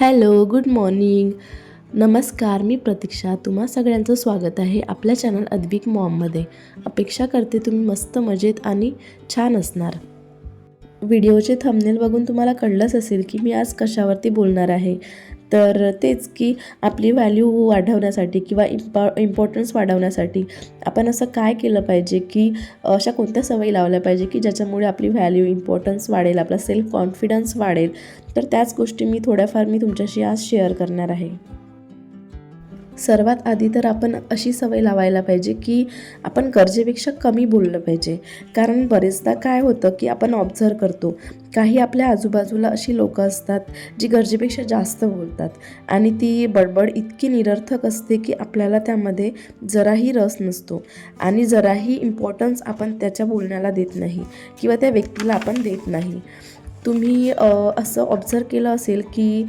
Hello, good morning. नमस्कार, मी प्रतीक्षा. तुम्हा सगळ्यांचं स्वागत आहे आपल्या चॅनल अद्विक मॉममध्ये. अपेक्षा करते तुम्ही मस्त मजेत आणि छान असणार. व्हिडिओचे थंबनेल बघून तुम्हाला कळलंच असेल की मी आज कशावरती बोलणार आहे. तर तेच की आपली व्हॅल्यू वाढवण्यासाठी किंवा इम्पॉर्टन्स वाढवण्यासाठी आपण असं काय केलं पाहिजे, की अशा कोणत्या सवयी लावल्या पाहिजे की ज्याच्यामुळे आपली व्हॅल्यू, इम्पॉर्टन्स वाढेल, आपला सेल्फ कॉन्फिडन्स वाढेल. तर त्याच गोष्टी मी थोड्याफार तुमच्याशी आज शेअर करणार आहे. सर्वात आधी तर आपण अशी सवय लावायला पाहिजे की आपण गरजेपेक्षा कमी बोललं पाहिजे. कारण बरेचदा काय होतं की आपण ऑब्झर्व करतो, काही आपल्या आजूबाजूला अशी लोकं असतात जी गरजेपेक्षा जास्त बोलतात आणि ती बडबड इतकी निरर्थक असते की आपल्याला त्यामध्ये जराही रस नसतो आणि जराही इम्पॉर्टन्स आपण त्याच्या बोलण्याला देत नाही किंवा त्या व्यक्तीला आपण देत नाही. तुम्ही असं ऑब्झर्व केलं असेल की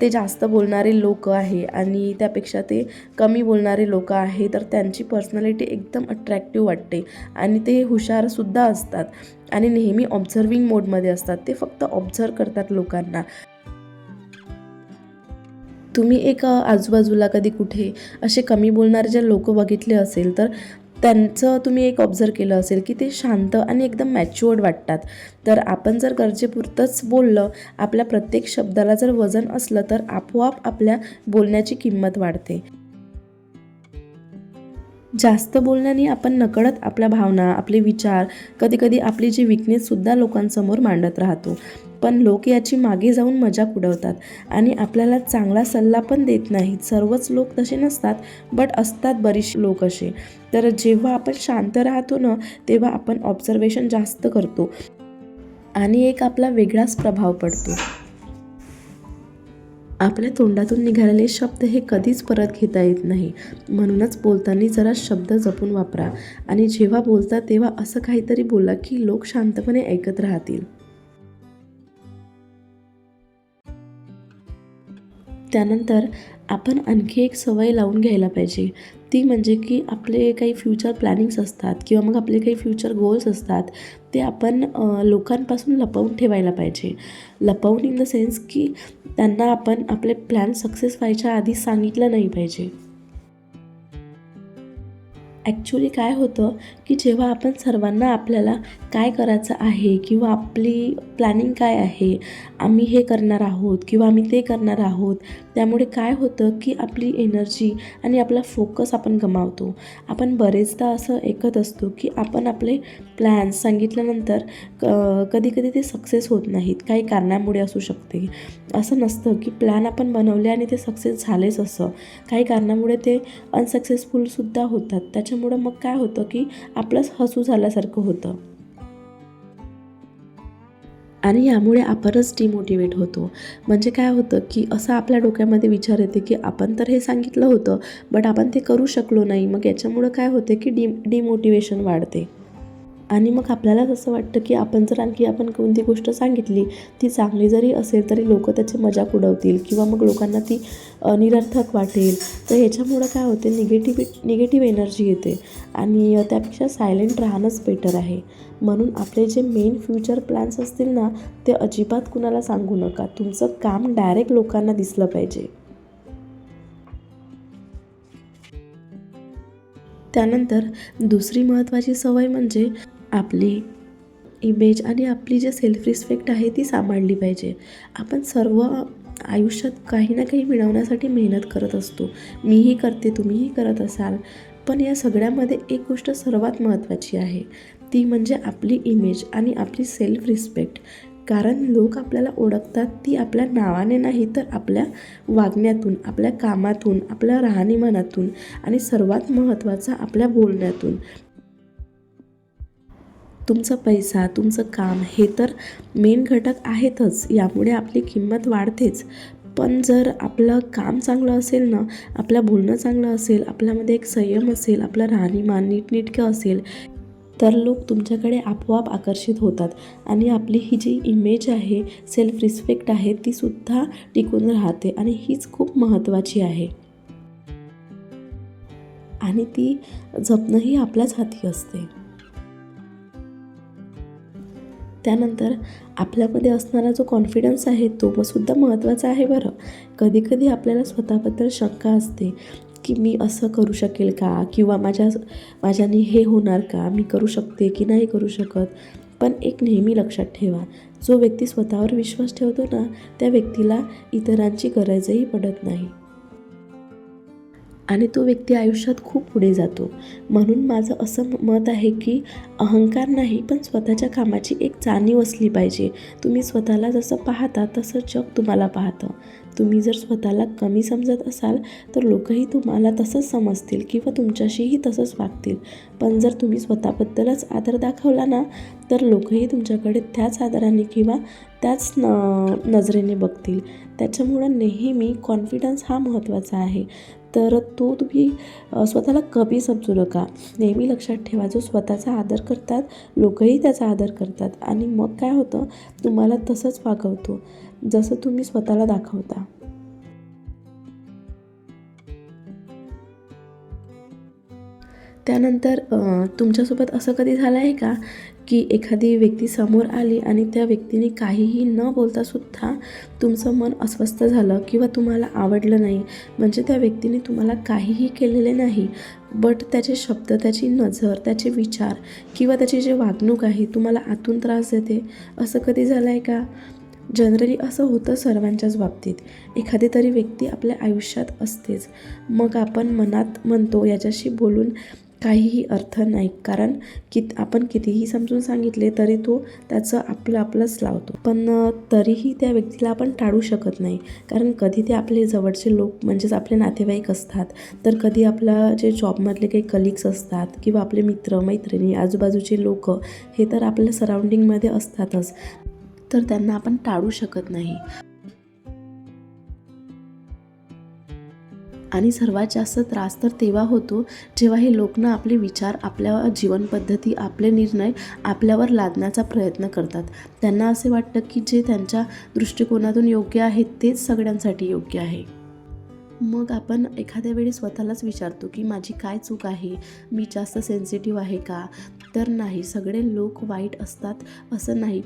ते जास्त बोलणारे लोक आहे आणि त्यापेक्षा ते कमी बोलणारे लोक आहे, तर त्यांची पर्सनॅलिटी एकदम अट्रॅक्टिव्ह वाटते आणि ते हुशारसुद्धा असतात आणि नेहमी ऑब्झर्विंग मोडमध्ये असतात. ते फक्त ऑब्झर्व करतात लोकांना. तुम्ही एक आजूबाजूला कधी कुठे असे कमी बोलणारे जे लोक बघितले असेल, तर त्यांचं तुम्ही एक ऑब्झर्व केलं असेल की ते शांत आणि एकदम मॅच्युअर्ड वाटतात. तर आपण जर गरजेपुरतंच बोललं, आपल्या प्रत्येक शब्दाला जर वजन असलं, तर आपोआप आपल्या बोलण्याची किंमत वाढते. जास्त बोलण्याने आपण नकळत आपल्या भावना, आपले विचार, कधी-कधी आपली जी वीकनेससुद्धा लोकांसमोर मांडत राहतो. पण लोक याची मागे जाऊन मजाक उडवतात आणि आपल्याला चांगला सल्ला पण देत नाहीत. सर्वच लोक तसे नसतात, बट असतात बरीचशी लोक असे. तर जेव्हा आपण शांत राहतो ना, तेव्हा आपण ऑब्झर्वेशन जास्त करतो आणि एक आपला वेगळाच प्रभाव पडतो. आपल्या तोंडातून निघालेले शब्द हे कधीच परत घेता येत नाही. म्हणूनच बोलताना जरा शब्द जपून वापरा आणि जेव्हा बोलता तेव्हा असं काहीतरी बोला की लोक शांतपणे ऐकत राहतील. त्यानंतर आपण आणखी एक सवय लावून घ्यायला पाहिजे. ती म्हणजे की आपले काही फ्युचर प्लॅनिंग्स असतात किंवा मग आपले काही फ्युचर गोल्स असतात, ते आपण लोकांपासून लपवून ठेवायला पाहिजे. लपवून इन द सेन्स की त्यांना आपण आपले प्लॅन सक्सेस व्हायच्या आधी सांगितलं नाही पाहिजे. ॲक्च्युली काय होतं की जेव्हा आपण सर्वांना आपल्याला काय करायचं आहे किंवा आपली प्लॅनिंग काय आहे, आम्ही हे करणार आहोत किंवा आम्ही ते करणार आहोत, त्यामुळे काय होतं की आपली एनर्जी आणि आपला फोकस आपण गमावतो. आपण बरेचदा असं ऐकत असतो की आपण आपले प्लॅन्स सांगितल्यानंतर कधी-कधी ते सक्सेस होत नाहीत. काही कारणामुळे असू शकते. असं नसतं की प्लॅन आपण बनवले आणि ते सक्सेस झालेच असं. काही कारणामुळे ते अनसक्सेसफुलसुद्धा होतात. त्याच्यामुळं मग काय होतं की आपलंच हसू झाल्यासारखं होतं आणि यामुळे आपणच डिमोटिवेट होतो. म्हणजे काय होतं की असं आपल्या डोक्यामध्ये विचार येते की आपण तर हे सांगितलं होतं, बट आपण ते करू शकलो नाही. मग याच्यामुळं काय होते की डिमोटिवेशन वाढते. आणि मग आपल्यालाच असं वाटतं की आपण कोणती गोष्ट सांगितली, ती चांगली जरी असेल तरी लोकं त्याची मजाक उडवतील किंवा मग लोकांना ती निरर्थक वाटेल. तर ह्याच्यामुळं काय होते, निगेटिव्ह एनर्जी येते आणि त्यापेक्षा सायलेंट राहणंच बेटर आहे. म्हणून आपले जे मेन फ्युचर प्लॅन्स असतील ना, ते अजिबात कुणाला सांगू नका. तुमचं काम डायरेक्ट लोकांना दिसलं पाहिजे. त्यानंतर दुसरी महत्त्वाची सवय म्हणजे आपली इमेज आणि आपली जे सेल्फ रिस्पेक्ट आहे ती सांभाळली पाहिजे. आपण सर्व आयुष्यात काही ना काही मिळवण्यासाठी मेहनत करत असतो. मीही करते, तुम्हीही करत असाल. पण या सगळ्यामध्ये एक गोष्ट सर्वात महत्त्वाची आहे, ती म्हणजे आपली इमेज आणि आपली सेल्फ रिस्पेक्ट. कारण लोक आपल्याला ओळखतात ती आपल्या नावाने नाही, तर आपल्या वागण्यातून, आपल्या कामातून, आपल्या राहणीमानातून आणि सर्वात महत्त्वाचं आपल्या बोलण्यातून. तुमचा पैसा, तुमचं काम हे तर मेन घटक आहेतच. यामुळे आपली किंमत वाढतेच. पण जर आपलं काम चांगलं असेल ना, आपलं बोलणं चांगलं असेल, आपल्यामध्ये एक संयम असेल, आपलं राहणीमान नीटनेटकं असेल, तर लोक तुमच्याकडे आपोआप आकर्षित होतात आणि आपली ही जी इमेज आहे, सेल्फ रिस्पेक्ट आहे, तीसुद्धा टिकून राहते आणि हीच खूप महत्त्वाची आहे आणि ती जपणंही आपल्याच हाती असते. त्यानंतर आपल्यामध्ये असणारा जो कॉन्फिडन्स आहे तो सुद्धा महत्त्वाचा आहे बरं. कधीकधी आपल्याला स्वतःबद्दल शंका असते की मी असं करू शकेल का, किंवा माझ्याने हे होणार का, मी करू शकते की नाही करू शकत. पण एक नेहमी लक्षात ठेवा, जो व्यक्ती स्वतःवर विश्वास ठेवतो ना, त्या व्यक्तीला इतरांची गरजही पडत नाही आणि तो व्यक्ती आयुष्यात खूप पुढे जातो. म्हणून माझं असं मत आहे की अहंकार नाही, पण स्वतःच्या कामाची एक जाणीव असली पाहिजे. तुम्ही स्वतःला जसं पाहता तसं जग तुम्हाला पाहतं. तुम्ही जर स्वतःला कमी समजत असाल तर लोकही तुम्हाला तसंच समजतील किंवा तुमच्याशीही तसंच वागतील. पण जर तुम्ही स्वतःबद्दलच आदर दाखवला ना, तर लोकही तुमच्याकडे त्याच आदराने किंवा त्याच नजरेने बघतील. त्याच्यामुळं नेहमी कॉन्फिडन्स हा महत्त्वाचा आहे. तर तो तुम्ही स्वतःला कमी समजू नका. नेहमी लक्षात ठेवा, जो स्वतःचा आदर करतात लोकही त्याचा आदर करतात आणि मग काय होतं, तुम्हाला तसंच वागवतो जसं तुम्ही स्वतःला दाखवता. त्यानंतर तुमच्यासोबत असं कधी झालं आहे का की एखादी व्यक्ती समोर आली आणि त्या व्यक्तीने काहीही न बोलतासुद्धा तुमचं मन अस्वस्थ झालं किंवा तुम्हाला आवडलं नाही. म्हणजे त्या व्यक्तीने तुम्हाला काहीही केलेले नाही, बट त्याचे शब्द, त्याची नजर, त्याचे विचार किंवा त्याची जी वागणूक आहे तुम्हाला आतून त्रास देते. असं कधी झालं आहे का? जनरली असं होतं सर्वांच्याच बाबतीत. एखादी तरी व्यक्ती आपल्या आयुष्यात असतेच. मग आपण मनात म्हणतो याच्याशी बोलून काहीही अर्थ नाही, कारण आपण कितीही समजून सांगितले तरी तो त्याचं आपलंच लावतो. पण तरीही त्या व्यक्तीला आपण टाळू शकत नाही, कारण कधी ते आपले जवळचे लोक म्हणजेच आपले नातेवाईक असतात, तर कधी आपला जे जॉबमधले काही कलिग्स असतात किंवा आपले मित्र मैत्रिणी, आजूबाजूचे लोक हे तर आपल्या सराउंडिंगमध्ये असतातच. तर त्यांना आपण टाळू शकत नाही. आणि सर्वात जास्त त्रास तर तेव्हा होतो जेव्हा हे लोक ना आपले विचार, आपल्या जीवनपद्धती, आपले निर्णय आपल्यावर लादण्याचा प्रयत्न करतात. त्यांना असे वाटतं की जे त्यांच्या दृष्टिकोनातून योग्य आहे तेच सगळ्यांसाठी योग्य आहे. मग आपण एखाद्या वेळी स्वतःलाच विचारतो की माझी काय चूक आहे, मी जास्त सेन्सिटिव्ह आहे का? तर नाही, सगळे लोक वाईट असतात असं नाही,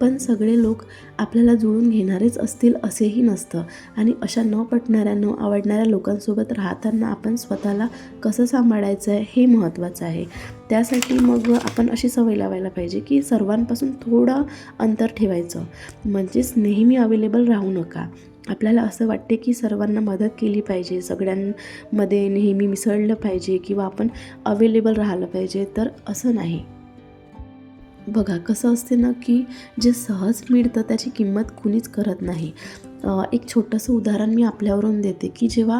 पण सगळे लोक आपल्याला जुळून घेणारेच असतील असेही नसतं. आणि अशा न पटणाऱ्या, न आवडणाऱ्या लोकांसोबत राहताना आपण स्वतःला कसं सांभाळायचं आहे हे महत्त्वाचं आहे. त्यासाठी मग आपण अशी सवय लावायला पाहिजे की सर्वांपासून थोडं अंतर ठेवायचं. म्हणजेच नेहमी अवेलेबल राहू नका. आपल्याला असं वाटते की सर्वांना मदत केली पाहिजे, सगळ्यांमध्ये नेहमी मिसळलं पाहिजे किंवा आपण अवेलेबल राहिलं पाहिजे, तर असं नाही. बघा कसं असते ना की जे सहज मिळतं त्याची किंमत कुणीच करत नाही. एक छोटंसं उदाहरण मी आपल्यावरून देते की जेव्हा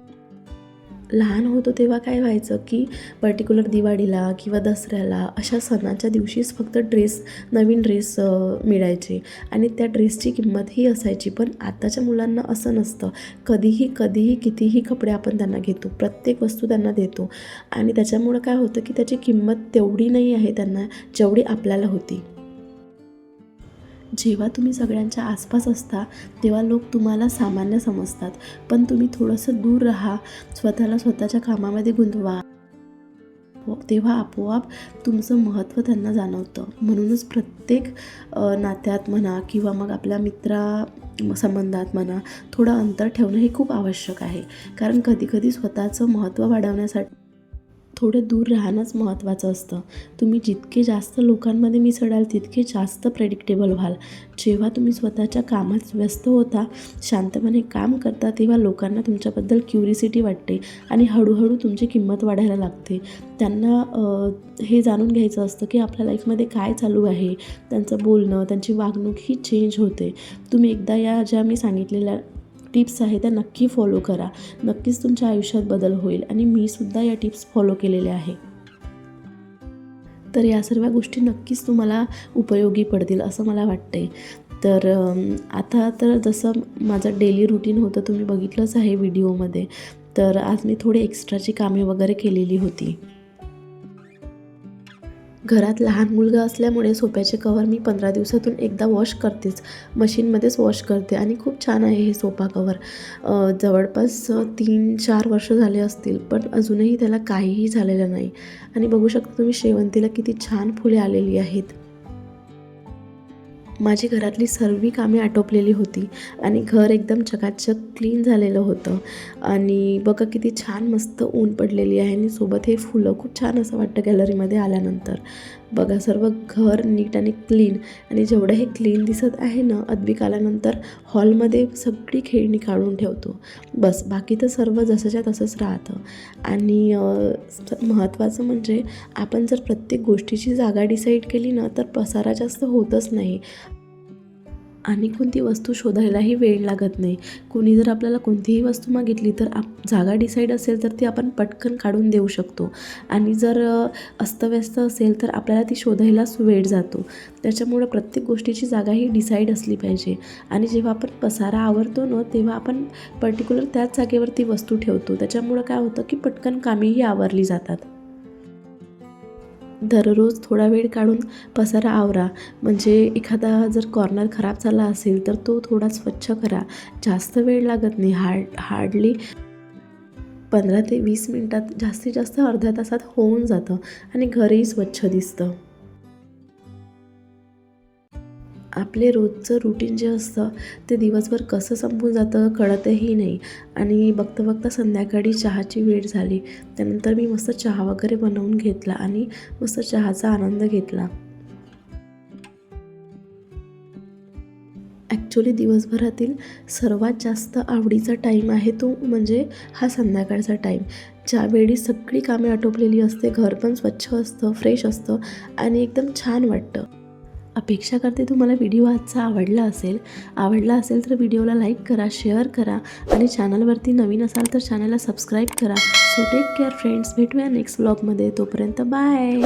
लहान होतो तेव्हा काय व्हायचं की पर्टिक्युलर दिवाळीला किंवा दसऱ्याला अशा सणाच्या दिवशीच फक्त नवीन ड्रेस मिळायचे आणि त्या ड्रेसची किंमतही असायची. पण आताच्या मुलांना असं नसतं. कधीही कितीही कपडे आपण त्यांना घेतो, प्रत्येक वस्तू त्यांना देतो आणि त्याच्यामुळं काय होतं की त्याची किंमत तेवढी नाही आहे त्यांना जेवढी आपल्याला होती. जेव्हा तुम्ही सगळ्यांच्या आसपास असता तेव्हा लोक तुम्हाला सामान्य समजतात, पण तुम्ही थोडंसं दूर राहा, स्वतःला स्वतःच्या कामामध्ये गुंतवा, तेव्हा आपोआप तुमचं महत्त्व त्यांना जाणवतं. म्हणूनच प्रत्येक नात्यात म्हणा किंवा मग आपल्या संबंधात म्हणा, थोडं अंतर ठेवणं हे खूप आवश्यक आहे. कारण कधीकधी स्वतःचं महत्त्व वाढवण्यासाठी थोडं दूर राहणंच महत्त्वाचं असतं. तुम्ही जितके जास्त लोकांमध्ये मिसळाल तितके जास्त प्रेडिक्टेबल व्हाल. जेव्हा तुम्ही स्वतःच्या कामात व्यस्त होता, शांतपणे काम करता, तेव्हा लोकांना तुमच्याबद्दल क्युरिसिटी वाटते आणि हळूहळू तुमची किंमत वाढायला लागते. त्यांना हे जाणून घ्यायचं असतं की आपल्या लाईफमध्ये काय चालू आहे. त्यांचं बोलणं, त्यांची वागणूक ही चेंज होते. तुम्ही एकदा या ज्या मी सांगितलेल्या टिप्स आहे त्या नक्की फॉलो करा. नक्कीच तुमच्या आयुष्यात बदल होईल आणि मी सुद्धा या टिप्स फॉलो केलेल्या आहे. तर या सर्व गोष्टी नक्कीच तुम्हाला उपयोगी पडतील असं मला वाटतंय. तर आता तर जसं माझं डेली रुटीन होतं तुम्ही बघितलंच आहे व्हिडिओमध्ये. तर आज मी थोडी एक्स्ट्राची कामे वगैरे केलेली होती. घरात लहान मुलगा असल्यामुळे सोफ्याचे कवर मी 15 दिवसातून एकदा वॉश करतेच. मशीनमध्येच वॉश करते आणि खूप छान आहे हे सोफा कवर. जवळपास 3-4 वर्ष झाले असतील, पण अजूनही त्याला काहीही झालेलं नाही. आणि बघू शकता तुम्ही शेवंतीला किती छान फुले आलेली आहेत. माझी घरातली सर्व कामे आटोपलेली होती आणि घर एकदम चकाचक क्लीन झालेलं होतं. आणि बघा किती छान मस्त ऊन पडलेली आहे आणि सोबत हे फुलं खूप छान असं वाटतं गॅलरीमध्ये आल्यानंतर. बघा सर्व घर नीट आणि क्लीन, आणि जेवढं हे क्लीन दिसत आहे ना, अद्विक आल्यानंतर हॉलमध्ये सगळी खेळणी काढून ठेवतो. बस बाकी तर सर्व जसंच्या तसंच राहतं. आणि महत्त्वाचं म्हणजे आपण जर प्रत्येक गोष्टीची जागा डिसाईड केली ना, तर पसारा जास्त होतच नाही आणि कोणती वस्तू शोधायलाही वेळ लागत नाही. कोणी जर आपल्याला कोणतीही वस्तू मागितली तर जागा डिसाईड असेल तर ती आपण पटकन काढून देऊ शकतो. आणि जर अस्तव्यस्त असेल तर आपल्याला ती शोधायलाच वेळ जातो. त्याच्यामुळं प्रत्येक गोष्टीची जागा ही डिसाईड असली पाहिजे. आणि जेव्हा आपण पसारा आवरतो ना, तेव्हा आपण पर्टिक्युलर त्याच जागेवर ती वस्तू ठेवतो. त्याच्यामुळं काय होतं की पटकन कामेही आवरली जातात. दररोज थोडा वेळ काढून पसारा आवरा. म्हणजे एखादा जर कॉर्नर खराब झाला असेल तर तो थोडा स्वच्छ करा. जास्त वेळ लागत नाही. हार्डली 15 ते 20 मिनटात, जास्तीत जास्त अर्ध्या तासात होऊन जातं आणि घरही स्वच्छ दिसतं. आपले रोजचं रुटीन जे असतं ते दिवसभर कसं संपून जातं कळतही नाही. आणि बघता बघता संध्याकाळी चहाची वेळ झाली. त्यानंतर मी मस्त चहा वगैरे बनवून घेतला आणि मस्त चहाचा आनंद घेतला. ॲक्च्युली दिवसभरातील सर्वात जास्त आवडीचा टाईम आहे तो म्हणजे हा संध्याकाळचा टाईम. ज्यावेळी सगळी कामे आटोपलेली असते, घर पण स्वच्छ असतं, फ्रेश असतं आणि एकदम छान वाटतं. अपेक्षा करते तुम्हाला व्हिडिओ आजचा आवडला असेल तर व्हिडिओला लाईक करा, शेअर करा आणि चॅनलवरती नवीन असाल तर चॅनलला सबस्क्राईब करा. So take care friends. भेटूया नेक्स्ट व्लॉगमध्ये. तोपर्यंत बाय.